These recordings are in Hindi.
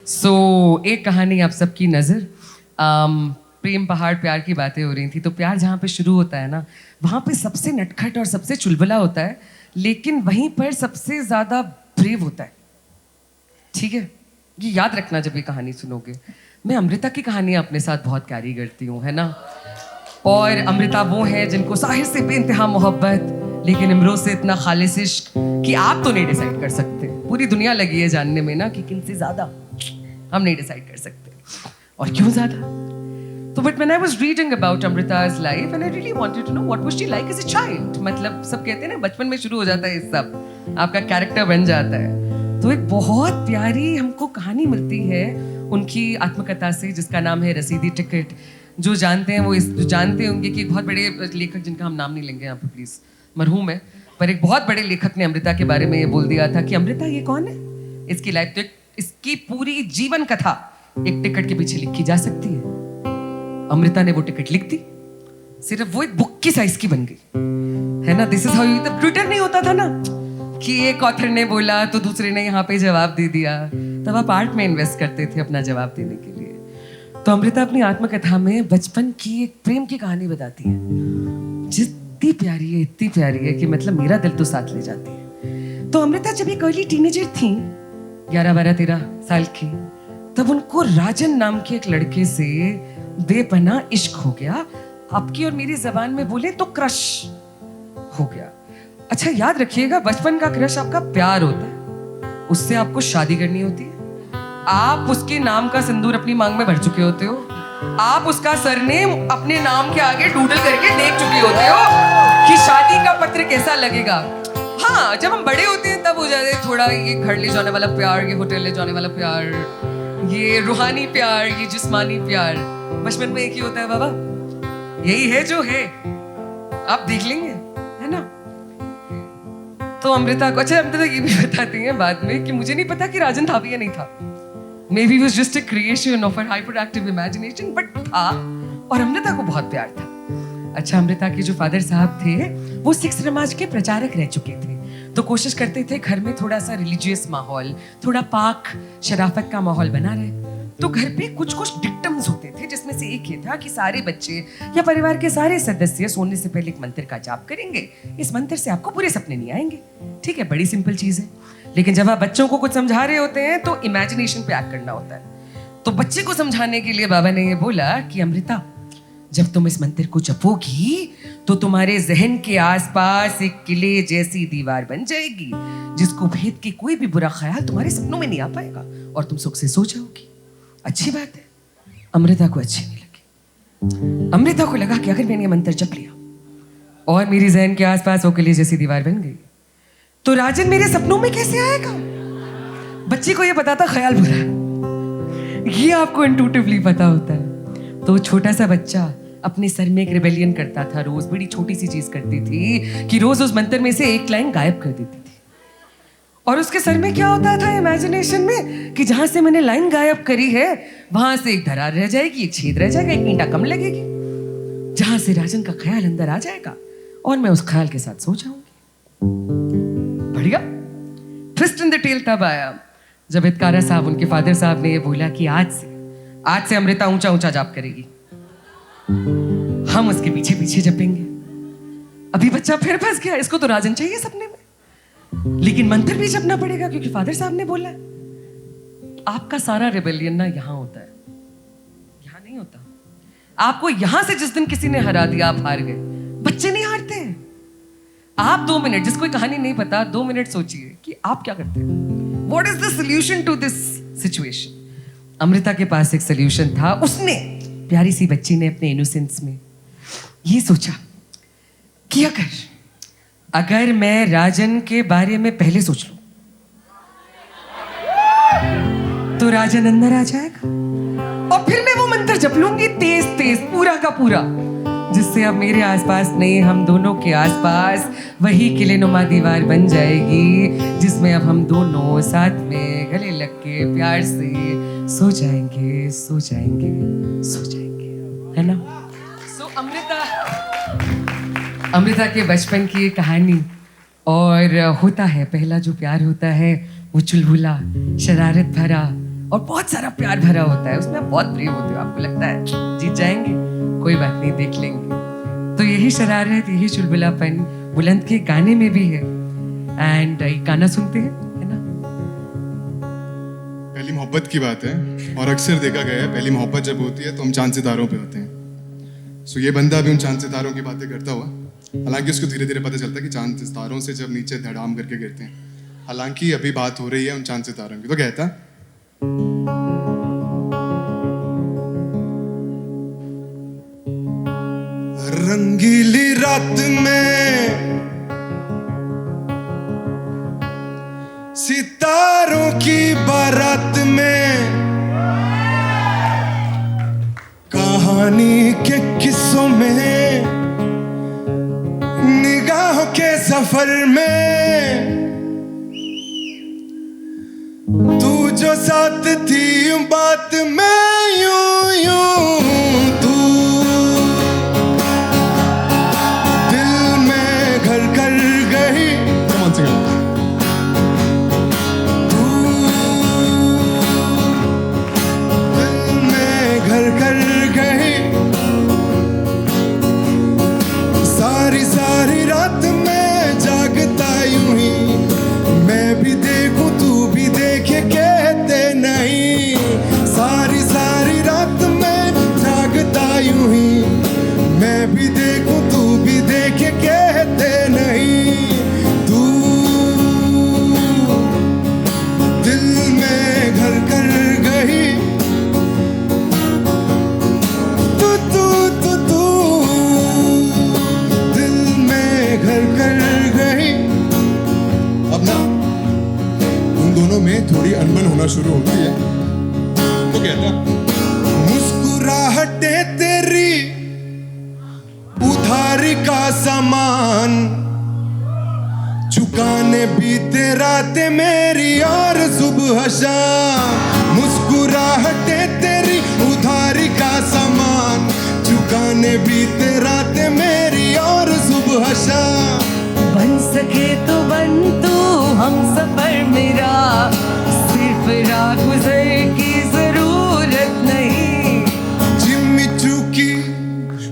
एक कहानी आप सबकी नज़र प्रेम पहाड़ प्यार की बातें हो रही थी। तो प्यार जहाँ पे शुरू होता है ना, वहाँ पे सबसे नटखट और सबसे चुलबुला होता है, लेकिन वहीं पर सबसे ज़्यादा ब्रेव होता है। ठीक है, ये याद रखना जब ये कहानी सुनोगे। मैं अमृता की कहानी अपने साथ बहुत कैरी करती हूँ, है ना। और अमृता वो है जिनको साहिर से बेइंतहा मोहब्बत, लेकिन इमरोज से इतना खालिस इश्क कि आप तो नहीं डिसाइड कर सकते। पूरी दुनिया लगी है जानने में ना कि किनसे ज्यादा, हम नहीं डिसाइड कर सकते और क्यों ज्यादा। तो but when I was reading about Amrita's life and I really wanted to know what was she like as a child. मतलब सब कहते हैं ना बचपन में शुरू हो जाता है, ये सब आपका कैरेक्टर बन जाता है। तो एक बहुत प्यारी हमको कहानी मिलती है उनकी आत्मकथा से, जिसका नाम है रसीदी टिकट। जो जानते हैं वो जो जानते होंगे कि एक बहुत बड़े लेखक, जिनका हम नाम नहीं लेंगे यहाँ पे प्लीज, मरहूम है, पर एक बहुत बड़े लेखक ने अमृता के बारे में ये बोल दिया था कि अमृता ये कौन है, इसकी लाइफ तो इसकी पूरी जीवन कथा एक टिकट के पीछे लिखी जा सकती है। अमृता ने वो टिकट लिख दी, सिर्फ वो एक बुक की साइज की बन गई, है ना। दिस इज हाउ यू, तब ट्विटर नहीं होता था ना कि एक ऑथर ने बोला तो दूसरे ने यहाँ पे जवाब दे दिया। तब आप आर्ट में इन्वेस्ट करते थे अपना जवाब देने के लिए। तो अमृता अपनी आत्मकथा में बचपन की एक प्रेम की कहानी बताती है, जितनी प्यारी है, इतनी प्यारी है कि मतलब मेरा दिल तो साथ ले जाती है। तो अमृता जब एक अर्ली टीनेजर थी, 11-12-13 साल की, तब उनको राजन नाम के एक लड़के से बेपनाह इश्क हो गया। आपकी और मेरी जबान में बोले तो क्रश हो गया। अच्छा याद रखिएगा, बचपन का क्रश आपका प्यार होता है, उससे आपको शादी करनी होती है। आप उसके नाम का सिंदूर अपनी मांग में भर चुके होते हो, आप उसका सरनेम अपने नाम के आगे डूडल करके देख चुके होते हो कि शादी का पत्र कैसा लगेगा। हाँ, जब हम बड़े होते हैं तब हो जाते हैं थोड़ा ये घर ले जाने वाला प्यार, ये होटल ले जाने वाला प्यार, ये रूहानी प्यार, ये जिस्मानी प्यार। बचपन में एक ही होता है बाबा, यही है जो है, आप देख लेंगे, है ना। तो अमृता को, अच्छा अमृता ये भी बताती हैं बाद में कि मुझे नहीं पता कि राजन था भी या नहीं था, Maybe it was just a creation of her hyperactive imagination, but था, और अमृता को बहुत प्यार था। अच्छा, अमृता के जो फादर साहब थे वो सिख समाज के प्रचारक रह चुके थे, तो कोशिश करते थे घर में थोड़ा सा रिलीजियस माहौल, थोड़ा पाक शराफत का माहौल बना रहे। तो घर पे कुछ कुछ डिक्टम्स होते थे, जिसमें से एक ये था कि सारे बच्चे या परिवार के सारे सदस्य सोने से पहले एक मंत्र का जाप करेंगे। इस मंत्र से आपको बुरे सपने नहीं आएंगे। ठीक है, बड़ी सिंपल चीज है, लेकिन जब आप बच्चों को कुछ समझा रहे होते हैं तो इमेजिनेशन पे एक्ट करना होता है। तो बच्चे को समझाने के लिए बाबा ने ये बोला कि अमृता, जब तुम इस मंत्र को जपोगी तो तुम्हारे जहन के आसपास एक किले जैसी दीवार बन जाएगी, जिसको भेद के कोई भी बुरा ख्याल तुम्हारे सपनों में नहीं आ पाएगा और तुम सुख से सो जाओगी। अच्छी बात है। अमृता को अच्छी नहीं लगी। अमृता को लगा कि अगर मैंने ये मंत्र जप लिया और मेरी जहन के आसपास वो किले जैसी दीवार बन गई तो राजन मेरे सपनों में कैसे आएगा। बच्ची को ये पता था ख्याल बुरा है, ये आपको इंट्यूटिवली पता होता है। तो छोटा सा बच्चा अपने सर में एक रिबेलियन करता था, रोज बड़ी छोटी सी चीज करती थी कि रोज उस मंत्र में से एक लाइन गायब कर देती थी। और उसके सर में क्या होता था इमेजिनेशन में कि जहां से मैंने लाइन गायब करी है वहां से एक दरार रह जाएगी, एक छेद रह जाएगा, एक ईंटा कम लगेगी, जहां से राजन का ख्याल अंदर आ जाएगा और मैं उस ख्याल के साथ सो जाऊंगी। बढ़िया। ट्विस्ट इन द टेल तब आया जब हितकारा साहब, उनके फादर साहब ने ये बोला कि आज से अमृता ऊंचा ऊंचा जाप करेगी, हम उसके पीछे पीछे जपेंगे। अभी बच्चा फिर फंस गया, इसको तो राजन चाहिए सपने में, लेकिन मंत्र भी जपना पड़ेगा क्योंकि फादर साहब ने बोला। आपका सारा रिबेलियन ना यहां होता है, यहां नहीं होता। आपको यहां से जिस दिन किसी ने हरा दिया आप हार गए। बच्चे नहीं हारते हैं। आप 2 मिनट, जिसको कहानी नहीं पता, 2 मिनट सोचिए कि आप क्या करते हैं। What is the solution to this situation. Amrita के पास एक सोल्यूशन था। उसने, प्यारी सी बच्ची ने अपने इनोसेंस में ये सोचा कि अगर मैं राजन के बारे में पहले सोच लूं तो राजन अंदर आ जाएगा और फिर मैं वो मंत्र जप लूंगी तेज तेज, पूरा का पूरा, जिससे अब मेरे आसपास नहीं, हम दोनों के आसपास वही किलेनुमा दीवार बन जाएगी, जिसमें अब हम दोनों साथ में गले लग के प्यार से सो जाएंगे, सो जाएंगे, सो जाएंगे, है ना। सो अमृता के बचपन की एक कहानी। और होता है, पहला जो प्यार होता है वो चुलबुला, शरारत भरा, और बहुत सारा प्यार भरा होता है उसमें, आप बहुत ब्रेव होते हो, आपको लगता है जीत जाएंगे, कोई बात नहीं देख लेंगे। तो यही शरारत, यही चुलबुलापन बुलंद के गाने में भी है। एंड एक गाना सुनते हैं, है ना? पहली मोहब्बत की बात है और अक्सर देखा गया है पहली मोहब्बत जब होती है तो हम चांद सितारों पे होते हैं। सो ये बंदा भी उन चांद सितारों की बातें करता हुआ, हालांकि उसको धीरे धीरे पता चलता है कि चांद सितारों से जब नीचे धड़ाम करके गिरते हैं, हालांकि अभी बात हो रही है उन चांद सितारों की। तो कहता रंगीली रात में सितारों की बारात में कहानी के किस्सों में निगाहों के सफर में तू जो साथ थी बात में यूं यूं तू दिल में घर कर गई। तू दिल में घर कर गई। सारी सारी रात में जागता यूं ही, मैं भी देखूं तू भी देखे, कहते नहीं। सारी सारी रात में जागता यूं ही, मैं भी देखूं तू भी देखे, कहते नहीं। तू दिल में घर कर गई। तू तू तू तू दिल में घर कर गई। अब ना उन दोनों में थोड़ी अनबन होना शुरू होती है। तो कहता मुस्कुराहटे तेरी उधारी का सामान चुकाने भी तेरा ते मेरी और सुबह शाम। मुस्कुराहटे तेरी उधारी का सामान चुकाने भी तेरा ते मेरी और सुबह शाम। बन सके तो बन तू हम सफर मेरा, सिर्फ राह गुजर की जरूरत नहीं। जिम्मी चूकी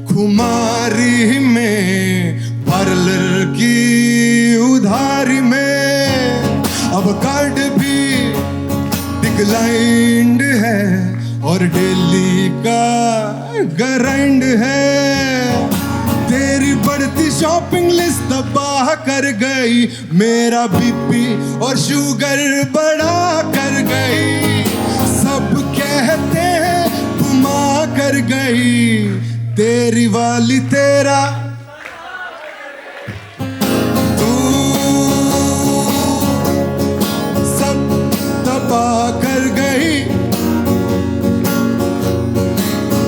खुमारी में पार्लर की उधारी में अब कार्ड भी डिक्लाइंड है और डेली का ग्राइंड है। तेरी बढ़ती शॉपिंग लिस्ट तबाह कर गई, मेरा बीपी और शुगर बढ़ा कर गई। सब कहते हैं घुमा कर गई, तेरी वाली तेरा तू सब तबाह कर गई।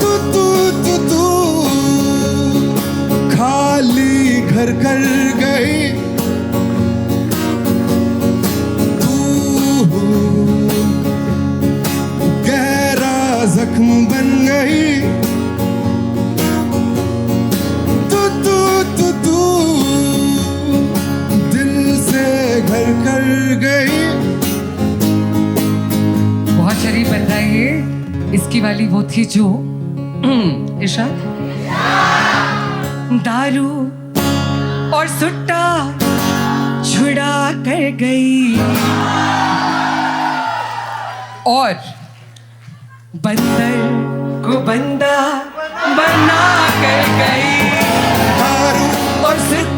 तू तू तू तू खाली घर कर गई। तू गहरा जख्म बन गई। तू तू तू तू दिल से घर कर गई। बहुत शरीफ बंदा है ये। इसकी वाली वो थी जो इरशाद दारू और सुट्टा छुड़ा कर गई और बंदर को बंदा बना कर गई। दारू और सुट्टा